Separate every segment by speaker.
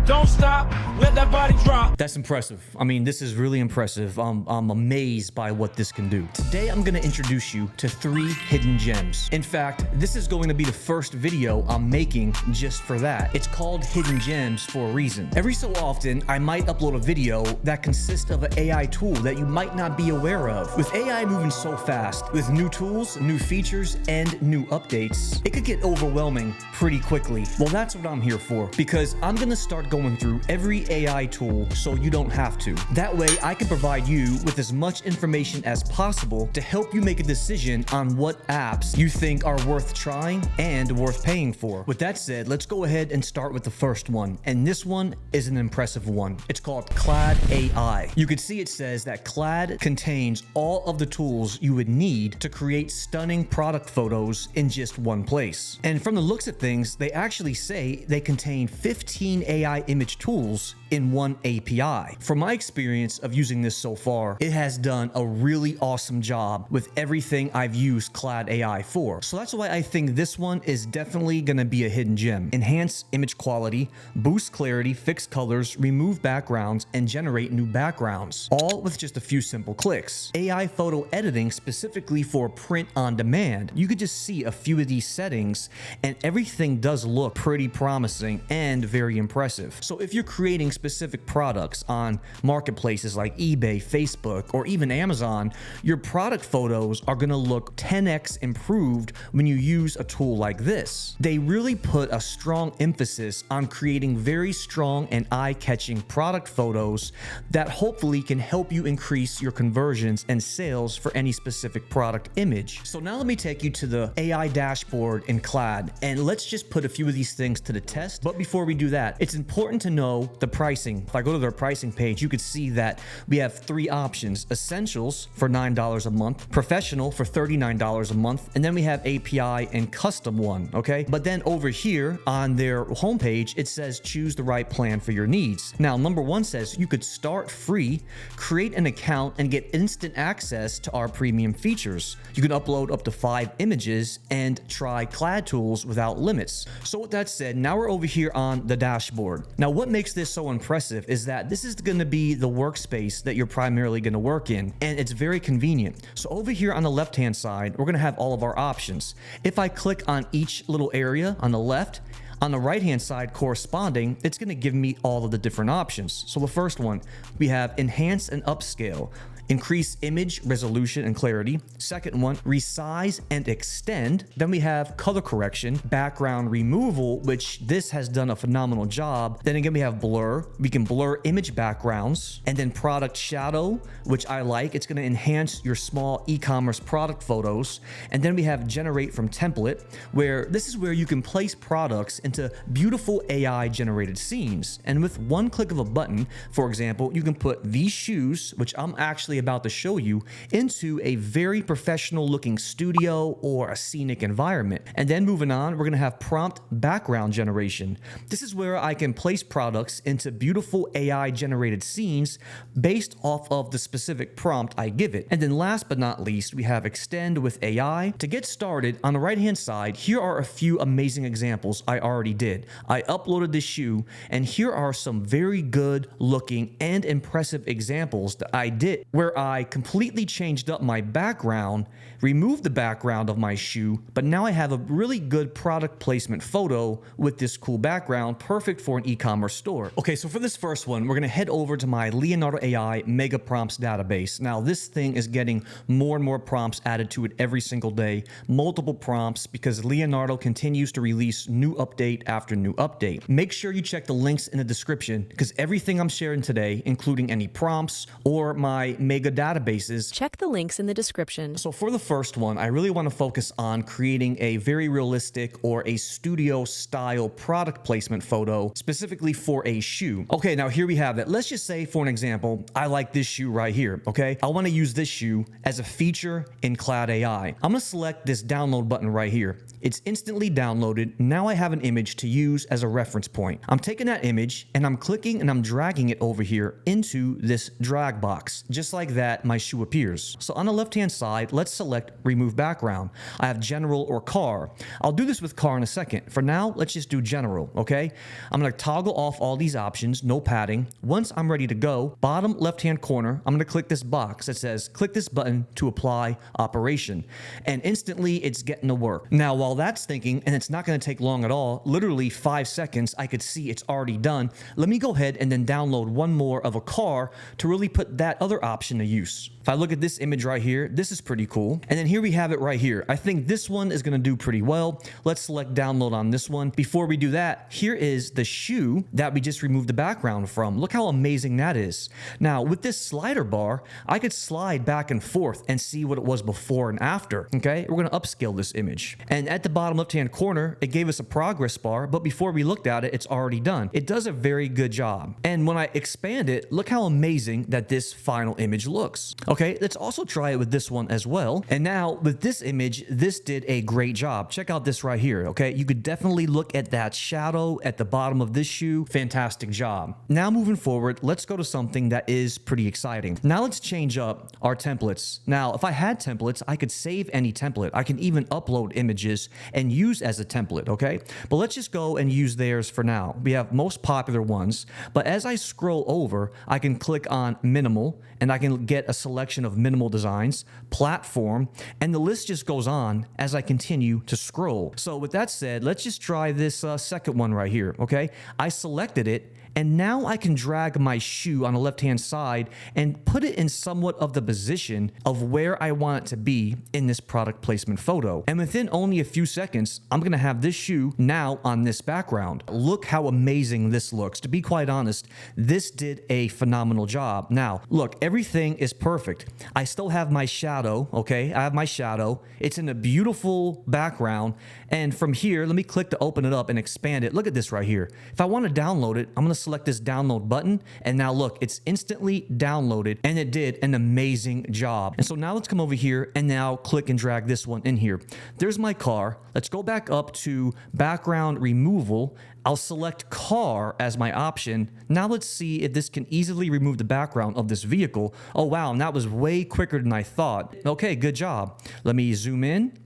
Speaker 1: Don't stop, let that body drop.
Speaker 2: That's impressive. I mean, this is really impressive. I'm amazed by what this can do. Today, I'm gonna introduce you to 3 hidden gems. In fact, this is going to be the first video I'm making just for that. It's called Hidden Gems for a reason. Every so often, I might upload a video that consists of an AI tool that you might not be aware of. With AI moving so fast, with new tools, new features, and new updates, it could get overwhelming pretty quickly. Well, that's what I'm here for, because I'm gonna start going through every AI tool so you don't have to. That way, I can provide you with as much information as possible to help you make a decision on what apps you think are worth trying and worth paying for. With that said, let's go ahead and start with the first one. And this one is an impressive one. It's called claidai. You can see it says that Claid contains all of the tools you would need to create stunning product photos in just one place. And from the looks of things, they actually say they contain 15 AI image tools in one API. From my experience of using this so far, it has done a really awesome job with everything I've used claidai for. So that's why I think this one is definitely gonna be a hidden gem. Enhance image quality, boost clarity, fix colors, remove backgrounds, and generate new backgrounds, all with just a few simple clicks. AI photo editing specifically for print on demand. You could just see a few of these settings and everything does look pretty promising and very impressive. So if you're creating specific products on marketplaces like eBay, Facebook, or even Amazon, your product photos are gonna look 10x improved when you use a tool like this. They really put a strong emphasis on creating very strong and eye-catching product photos that hopefully can help you increase your conversions and sales for any specific product image. So now let me take you to the AI dashboard in Claid, and let's just put a few of these things to the test. But before we do that, it's important to know the pricing. If I go to their pricing page, you could see that we have 3 options: Essentials for $9 a month, Professional for $39 a month, and then we have API and Custom one, okay? But then over here on their homepage, it says choose the right plan for your needs. Now, number 1 says you could start free, create an account, and get instant access to our premium features. You can upload up to 5 images and try Claid tools without limits. So with that said, now we're over here on the dashboard. Now, what makes this so impressive is that this is going to be the workspace that you're primarily going to work in, and it's very convenient. So over here on the left hand side, we're going to have all of our options. If I click on each little area on the left, on the right hand side corresponding, it's going to give me all of the different options. So the first one, we have enhance and upscale. Increase image resolution and clarity. Second one, resize and extend. Then we have color correction, background removal, which this has done a phenomenal job. Then again, we have blur. We can blur image backgrounds. And then product shadow, which I like. It's going to enhance your small e-commerce product photos. And then we have generate from template, where this is where you can place products into beautiful AI generated scenes. And with one click of a button, for example, you can put these shoes, which I'm actually about to show you, into a very professional looking studio or a scenic environment. And then moving on, we're going to have prompt background generation. This is where I can place products into beautiful AI generated scenes based off of the specific prompt I give it. And then last but not least, we have extend with AI. To get started, on the right hand side, here are a few amazing examples I already did. I uploaded this shoe, and here are some very good looking and impressive examples that I did where I completely changed up my background, removed the background of my shoe, but now I have a really good product placement photo with this cool background, perfect for an e-commerce store. Okay, so for this first one, we're gonna head over to my Leonardo AI Mega Prompts database. Now, this thing is getting more and more prompts added to it every single day, multiple prompts, because Leonardo continues to release new update after new update. Make sure you check the links in the description, because everything I'm sharing today, including any prompts or my mega databases,
Speaker 3: check the links in the description.
Speaker 2: So for the first one, I really want to focus on creating a very realistic or a studio style product placement photo specifically for a shoe. Okay, now here we have it. Let's just say, for an example, I like this shoe right here, okay? I want to use this shoe as a feature in claidai. I'm going to select this download button right here. It's instantly downloaded. Now I have an image image to use as a reference point. I'm taking that image and I'm clicking and I'm dragging it over here into this drag box. Just like that, my shoe appears. So on the left-hand side, let's select remove background. I have general or car. I'll do this with car in a second. For now, let's just do general, okay? I'm gonna toggle off all these options, no padding. Once I'm ready to go, bottom left-hand corner, I'm gonna click this box that says, click this button to apply operation. And instantly it's getting to work. Now, while that's thinking, and it's not gonna take long at all, literally 5 seconds, I could see it's already done. Let me go ahead and then download one more of a car to really put that other option to use. If I look at this image right here, this is pretty cool. And then here we have it right here. I think this one is gonna do pretty well. Let's select download on this one. Before we do that, here is the shoe that we just removed the background from. Look how amazing that is. Now, with this slider bar, I could slide back and forth and see what it was before and after, okay? We're gonna upscale this image. And at the bottom left-hand corner, it gave us a progress bar, but before we looked at it, it's already done. It does a very good job. And when I expand it, look how amazing that this final image looks. Okay, let's also try it with this one as well. And now with this image, this did a great job. Check out this right here, okay? You could definitely look at that shadow at the bottom of this shoe. Fantastic job. Now moving forward, let's go to something that is pretty exciting. Now let's change up our templates. Now, if I had templates, I could save any template. I can even upload images and use as a template, okay? But let's just go and use theirs for now. We have most popular ones, but as I scroll over, I can click on minimal and I can get a selection of minimal designs, platform, and the list just goes on as I continue to scroll. So with that said, let's just try this second one right here, okay? I selected it, and now I can drag my shoe on the left-hand side and put it in somewhat of the position of where I want it to be in this product placement photo. And within only a few seconds, I'm gonna have this shoe now on this background. Look how amazing this looks. To be quite honest, this did a phenomenal job. Now, look, everything is perfect. I still have my shadow, okay? I have my shadow. It's in a beautiful background. And from here, let me click to open it up and expand it. Look at this right here. If I want to download it, I'm gonna select this download button, and now look, it's instantly downloaded, and it did an amazing job. And so now let's come over here and now click and drag this one in here. There's my car. Let's go back up to background removal. I'll select car as my option. Now let's see if this can easily remove the background of this vehicle. Oh wow, and that was way quicker than I thought. Okay, good job. Let me zoom in.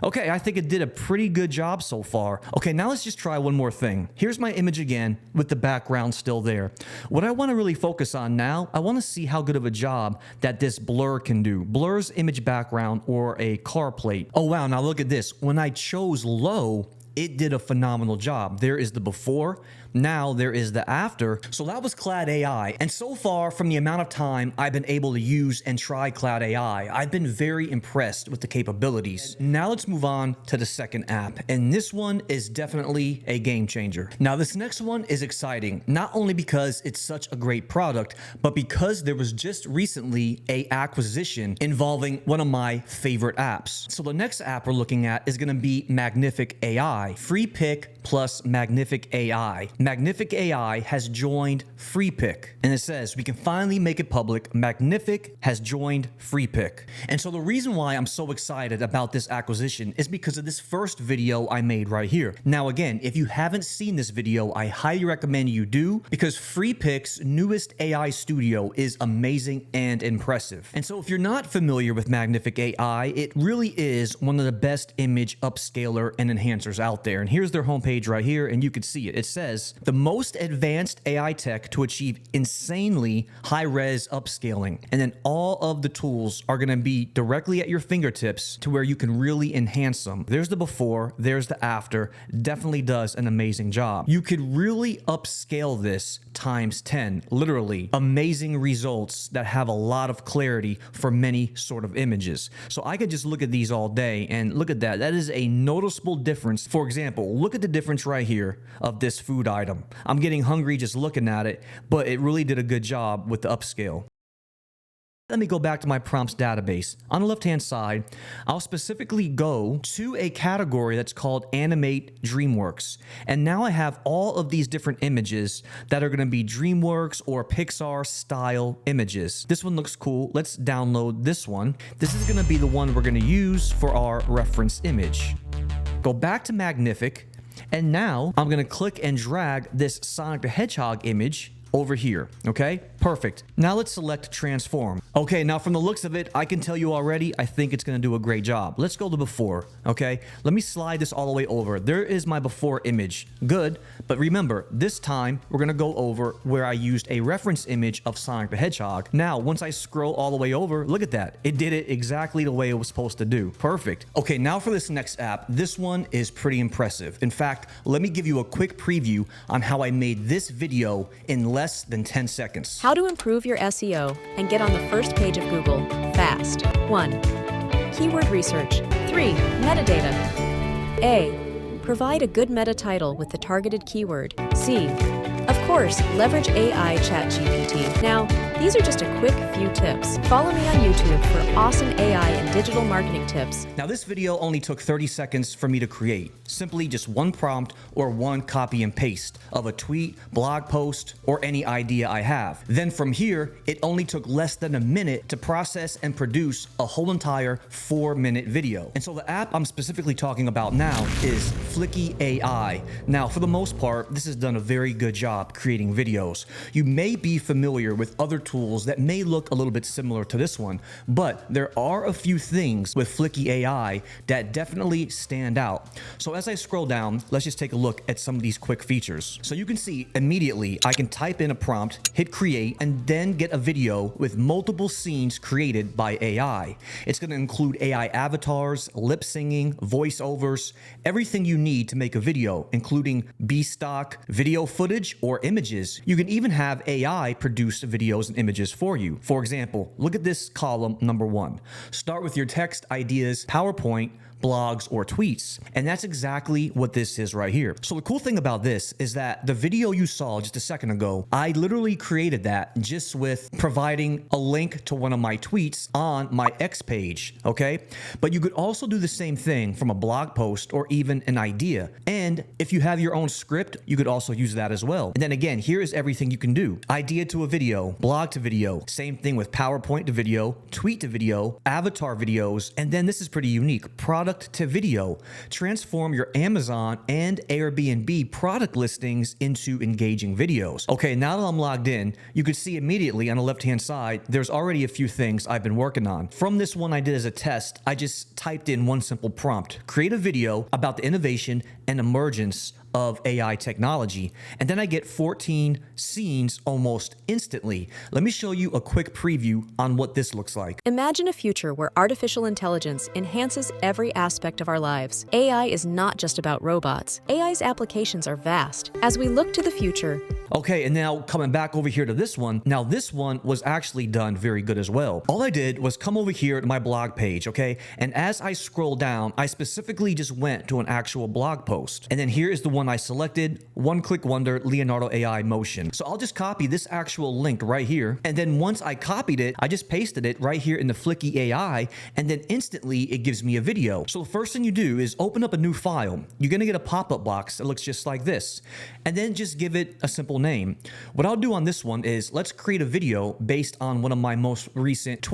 Speaker 2: Okay, I think it did a pretty good job so far. Okay, now let's just try one more thing. Here's my image again with the background still there. What I want to really focus on now, I want to see how good of a job that this blur can do. Blur's image background or a car plate. Oh wow, now look at this. When I chose low, it did a phenomenal job. There is the before, now there is the after. So that was Claid AI. And so far from the amount of time I've been able to use and try Claid AI, I've been very impressed with the capabilities. Now let's move on to the second app. And this one is definitely a game changer. Now this next one is exciting, not only because it's such a great product, but because there was just recently a acquisition involving one of my favorite apps. So the next app we're looking at is gonna be Magnific AI. Free Pick plus Magnific AI. Magnific AI has joined Free Pick, and it says we can finally make it public. Magnific has joined Free Pick. And so the reason why I'm so excited about this acquisition is because of this first video I made right here. Now again, if you haven't seen this video, I highly recommend you do, because Free Pick's newest AI studio is amazing and impressive. And so if you're not familiar with Magnific AI, it really is one of the best image upscaler and enhancers out there. And here's their homepage right here, and you can see it. It says the most advanced AI tech to achieve insanely high-res upscaling. And then all of the tools are going to be directly at your fingertips to where you can really enhance them. There's the before, there's the after. Definitely does an amazing job. You could really upscale this times 10, literally. Amazing results that have a lot of clarity for many sort of images. So I could just look at these all day, and look at that. That is a noticeable difference. For example, look at the difference right here of this food item. I'm getting hungry just looking at it, but it really did a good job with the upscale. Let me go back to my prompts database. On the left-hand side, I'll specifically go to a category that's called Animate DreamWorks. And now I have all of these different images that are going to be DreamWorks or Pixar style images. This one looks cool. Let's download this one. This is going to be the one we're going to use for our reference image. Go back to Magnific. And now I'm gonna click and drag this Sonic the Hedgehog image over here, okay? Perfect. Now let's select transform. Okay, now from the looks of it, I can tell you already, I think it's gonna do a great job. Let's go to before, okay? Let me slide this all the way over. There is my before image. Good, but remember, this time we're gonna go over where I used a reference image of Sonic the Hedgehog. Now, once I scroll all the way over, look at that. It did it exactly the way it was supposed to do. Perfect. Okay, now for this next app, this one is pretty impressive. In fact, let me give you a quick preview on how I made this video in less than 10 seconds.
Speaker 3: How to improve your SEO and get on the first page of Google fast. 1. Keyword research. 3. Metadata. A. Provide a good meta title with the targeted keyword. C. Of course, leverage AI ChatGPT. Now, these are just a quick few tips. Follow me on YouTube for awesome AI and digital marketing tips.
Speaker 2: Now, this video only took 30 seconds for me to create. Simply just one prompt or one copy and paste of a tweet, blog post, or any idea I have. Then from here, it only took less than a minute to process and produce a whole entire 4-minute video. And so the app I'm specifically talking about now is Flicky AI. Now, for the most part, this has done a very good job creating videos. You may be familiar with other tools that may look a little bit similar to this one, but there are a few things with Flicky AI that definitely stand out. So as I scroll down, let's just take a look at some of these quick features. So you can see immediately I can type in a prompt, hit create, and then get a video with multiple scenes created by AI. It's going to include AI avatars, lip singing, voiceovers, everything you need to make a video, including B-stock, video footage, or images. You can even have AI produce videos and images for you. For example, look at this column number 1. Start with your text, ideas, PowerPoint, blogs, or tweets. And that's exactly what this is right here. So the cool thing about this is that the video you saw just a second ago, I literally created that just with providing a link to one of my tweets on my X page, okay? But you could also do the same thing from a blog post or even an idea. And if you have your own script, you could also use that as well. And then again, here is everything you can do. Idea to a video, blog to video, same thing with PowerPoint to video, tweet to video, avatar videos, and then this is pretty unique, product to video. Transform your Amazon and Airbnb product listings into engaging videos. Okay, now that I'm logged in, you can see immediately on the left-hand side, there's already a few things I've been working on. From this one I did as a test, I just typed in one simple prompt, create a video about the innovation and emergence of AI technology, and then I get 14 scenes almost instantly. Let me show you a quick preview on what this looks like.
Speaker 3: Imagine a future where artificial intelligence enhances every aspect of our lives. AI is not just about robots. AI's applications are vast. As we look to the future,
Speaker 2: Okay, and now coming back over here to this one. Now this one was actually done very good as well. All I did was come over here to my blog page, okay? And as I scroll down, I specifically just went to an actual blog post. And then here is the one I selected, One Click Wonder Leonardo AI Motion. So I'll just copy this actual link right here. And then once I copied it, I just pasted it right here in the Flicky AI, and then instantly it gives me a video. So the first thing you do is open up a new file. You're gonna get a pop-up box that looks just like this. And then just give it a simple name. What I'll do on this one is let's create a video based on one of my most recent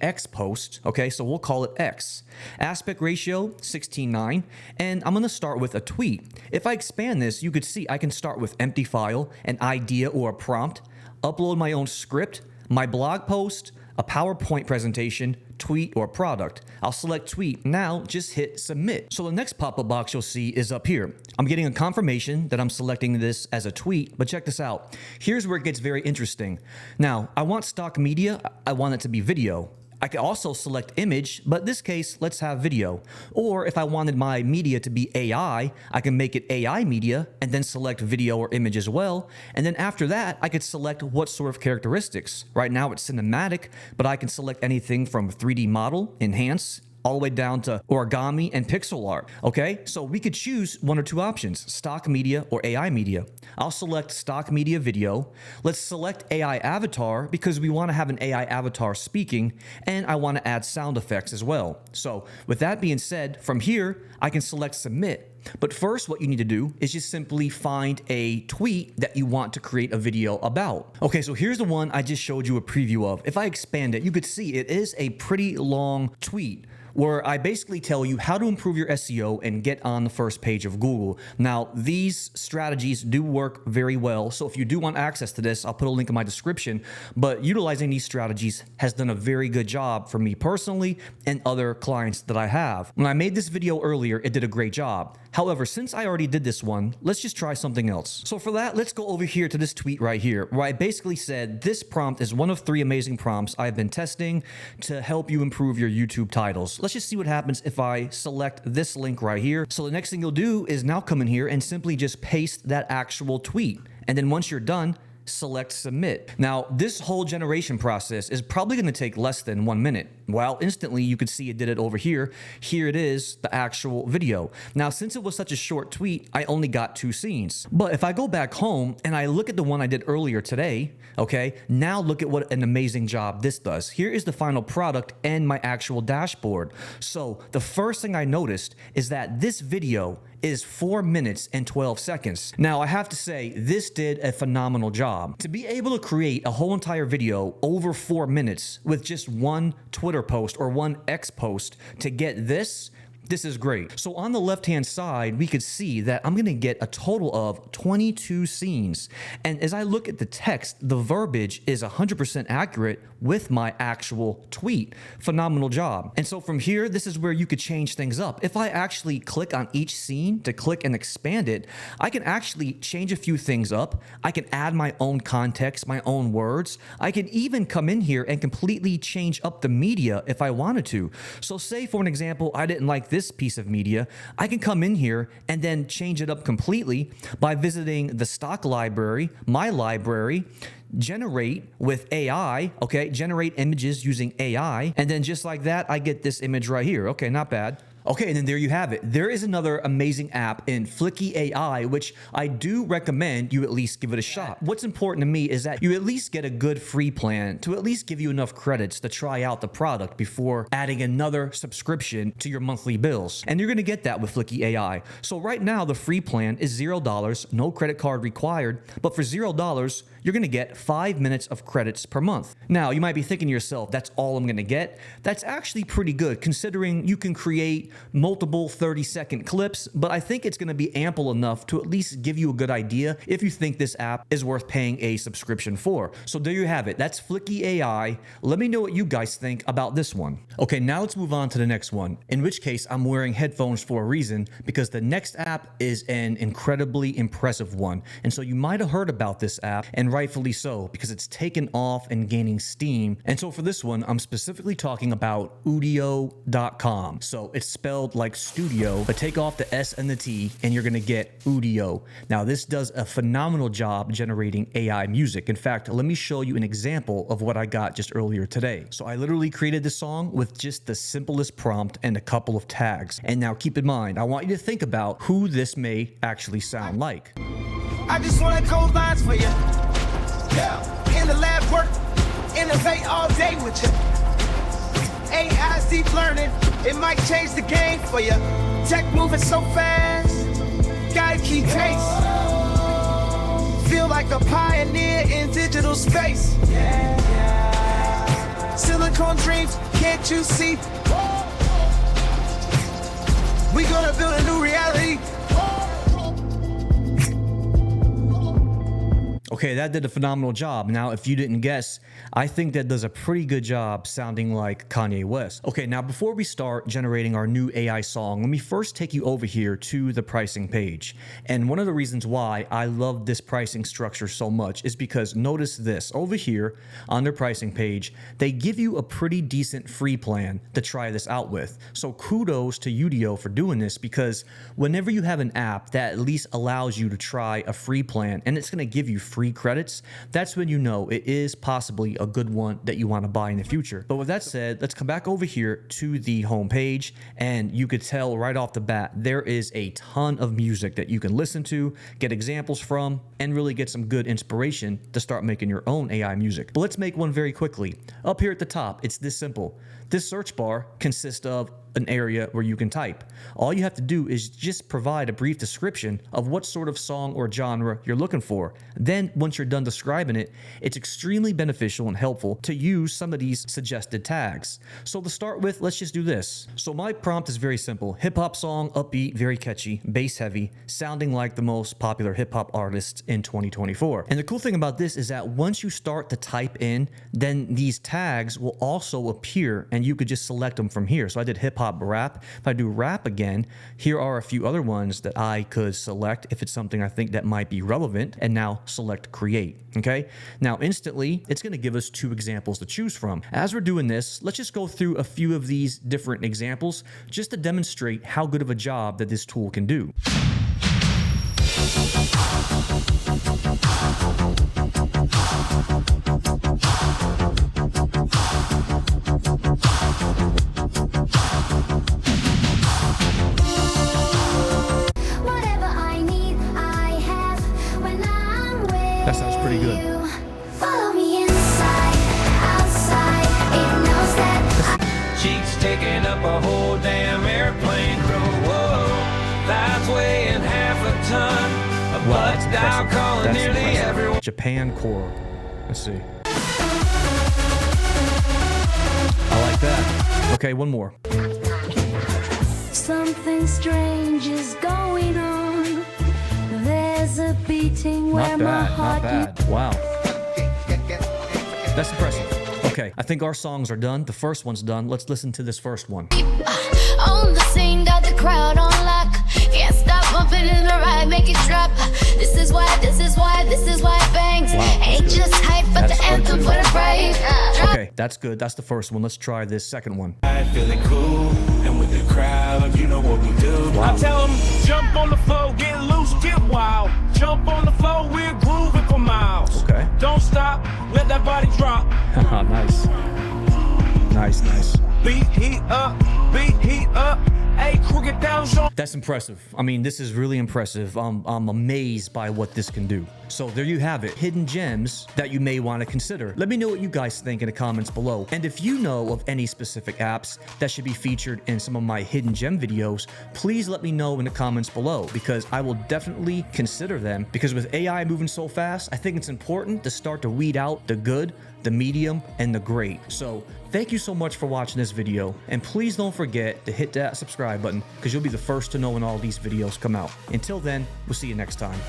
Speaker 2: X posts. Okay, so we'll call it X. Aspect ratio 16:9, and I'm gonna start with a tweet. If I expand this, you could see I can start with empty file, an idea or a prompt, upload my own script, my blog post, a PowerPoint presentation, tweet, or product. I'll select tweet. Now just hit submit. So the next pop-up box you'll see is up here. I'm getting a confirmation that I'm selecting this as a tweet, but check this out. Here's where it gets very interesting. Now, I want stock media. I want it to be video. I can also select image, but in this case, let's have video. Or if I wanted my media to be AI, I can make it AI media and then select video or image as well. And then after that, I could select what sort of characteristics. Right now it's cinematic, but I can select anything from 3D model, enhance, all the way down to origami and pixel art, okay? So we could choose one or two options, stock media or AI media. I'll select stock media video. Let's select AI avatar because we wanna have an AI avatar speaking, and I wanna add sound effects as well. So with that being said, from here, I can select submit. But first, what you need to do is just simply find a tweet that you want to create a video about. Okay, so here's the one I just showed you a preview of. If I expand it, you could see it is a pretty long tweet. where I basically tell you how to improve your SEO and get on the first page of Google. Now, these strategies do work very well, so if you do want access to this, I'll put a link in my description, but utilizing these strategies has done a very good job for me personally and other clients that I have. When I made this video earlier, it did a great job. However, since I already did this one, let's just try something else. So for that, let's go over here to this tweet right here, where I basically said this prompt is one of 3 amazing prompts I've been testing to help you improve your YouTube titles. Let's just see what happens if I select this link right here. So the next thing you'll do is now come in here and simply just paste that actual tweet. And then once you're done, select submit. Now, this whole generation process is probably going to take less than 1 minute. Well, instantly you could see it did it over here. Here it is, the actual video. Now, since it was such a short tweet, I only got 2 scenes. But if I go back home and I look at the one I did earlier today, okay, now look at what an amazing job this does. Here is the final product and my actual dashboard. So the first thing I noticed is that this video is 4 minutes and 12 seconds. Now, I have to say, this did a phenomenal job. To be able to create a whole entire video over 4 minutes with just one Twitter post or one X post to get this is great. So on the left-hand side, we could see that I'm going to get a total of 22 scenes. And as I look at the text, the verbiage is 100% accurate with my actual tweet. Phenomenal job. And so from here, this is where you could change things up. If I actually click on each scene to click and expand it, I can actually change a few things up. I can add my own context, my own words. I can even come in here and completely change up the media if I wanted to. So say for an example, I didn't like this piece of media, I can come in here and then change it up completely by visiting the stock library, my library, generate with AI, okay, generate images using AI, and then just like that, I get this image right here. Okay, not bad. Okay, and then there you have it. There is another amazing app in Flicky AI, which I do recommend you at least give it a shot. What's important to me is that you at least get a good free plan to at least give you enough credits to try out the product before adding another subscription to your monthly bills. And you're gonna get that with Flicky AI. So right now, the free plan is $0, no credit card required, but for $0, you're gonna get 5 minutes of credits per month. Now, you might be thinking to yourself, that's all I'm gonna get? That's actually pretty good considering you can create multiple 30-second clips, but I think it's gonna be ample enough to at least give you a good idea if you think this app is worth paying a subscription for. So there you have it. That's Flicky AI. Let me know what you guys think about this one. Okay, now let's move on to the next one, in which case I'm wearing headphones for a reason because the next app is an incredibly impressive one. And so you might have heard about this app, and rightfully so, because it's taken off and gaining steam. And so for this one, I'm specifically talking about Udio.com. So it's spelled like studio, but take off the S and the T and you're gonna get Udio. Now this does a phenomenal job generating AI music. In fact, let me show you an example of what I got just earlier today. So I literally created this song with just the simplest prompt and a couple of tags. And now keep in mind, I want you to think about who this may actually sound like.
Speaker 1: I just wanna code lines for you. Yeah. In the lab work, innovate all day with you. AI's deep learning, it might change the game for you. Tech moving so fast, gotta keep pace. Feel like a pioneer in digital space. Yeah, yeah. Silicon dreams, can't you see? We gonna build a new reality.
Speaker 2: Okay, that did a phenomenal job. Now, if you didn't guess, I think that does a pretty good job sounding like Kanye West. Okay, now before we start generating our new AI song, let me first take you over here to the pricing page. And one of the reasons why I love this pricing structure so much is because notice this. Over here on their pricing page, they give you a pretty decent free plan to try this out with. So kudos to Udio for doing this, because whenever you have an app that at least allows you to try a free plan and it's gonna give you free credits, that's when you know it is possibly a good one that you want to buy in the future. But with that said, let's come back over here to the home page, and you could tell right off the bat there is a ton of music that you can listen to, get examples from, and really get some good inspiration to start making your own AI music. But let's make one very quickly. Up here at the top, it's this simple. This search bar consists of an area where you can type. All you have to do is just provide a brief description of what sort of song or genre you're looking for. Then once you're done describing it, it's extremely beneficial and helpful to use some of these suggested tags. So to start with, let's just do this. So my prompt is very simple. Hip hop song, upbeat, very catchy, bass heavy, sounding like the most popular hip hop artists in 2024. And the cool thing about this is that once you start to type in, then these tags will also appear and you could just select them from here. So I did hip hop rap. If I do rap again, here are a few other ones that I could select if it's something I think that might be relevant, and now select create. Okay. Now instantly it's going to give us 2 examples to choose from. As we're doing this, let's just go through a few of these different examples just to demonstrate how good of a job that this tool can do. That sounds pretty good.
Speaker 4: Follow me inside, outside, it knows that.
Speaker 5: Cheeks taking up a whole damn airplane crew. Whoa, that's weighing half a ton. A
Speaker 2: Wow, that's
Speaker 5: butt dial
Speaker 2: impressive.
Speaker 5: calling
Speaker 2: That's
Speaker 5: nearly
Speaker 2: impressive.
Speaker 5: everyone.
Speaker 2: Japan Core. Let's see. I like that. Okay, one more.
Speaker 4: Something strange is going on. There's a beating where
Speaker 2: Not
Speaker 4: my
Speaker 2: bad,
Speaker 4: heart
Speaker 2: not bad. Wow. That's impressive. Okay, I think our songs are done. The first one's done. Let's listen to this first one.
Speaker 4: on the scene, got the crowd on lock. Can't stop bumping in the ride, make it drop. This is why it bangs.
Speaker 2: Wow, that's
Speaker 4: Ain't
Speaker 2: good.
Speaker 4: just hype, but
Speaker 2: That's
Speaker 4: the anthem
Speaker 2: good.
Speaker 4: for the brave. Drop.
Speaker 2: Okay, that's good. That's the first one. Let's try this second one.
Speaker 5: I feeling cool, and with the crowd, you know what we do.
Speaker 2: Wow.
Speaker 6: I tell them, jump on the floor, get loose, get wild. Jump on the floor, we're grooving for miles.
Speaker 2: Okay.
Speaker 6: Don't stop, let that body drop.
Speaker 2: Nice. Nice.
Speaker 6: Beat heat up, hey, crooked down, show.
Speaker 2: That's impressive. I mean, this is really impressive. I'm amazed by what this can do. So there you have it, hidden gems that you may want to consider. Let me know what you guys think in the comments below. And if you know of any specific apps that should be featured in some of my hidden gem videos, please let me know in the comments below, because I will definitely consider them. Because with AI moving so fast, I think it's important to start to weed out the good, the medium, and the great. So thank you so much for watching this video, and please don't forget to hit that subscribe button, because you'll be the first to know when all these videos come out. Until then, we'll see you next time.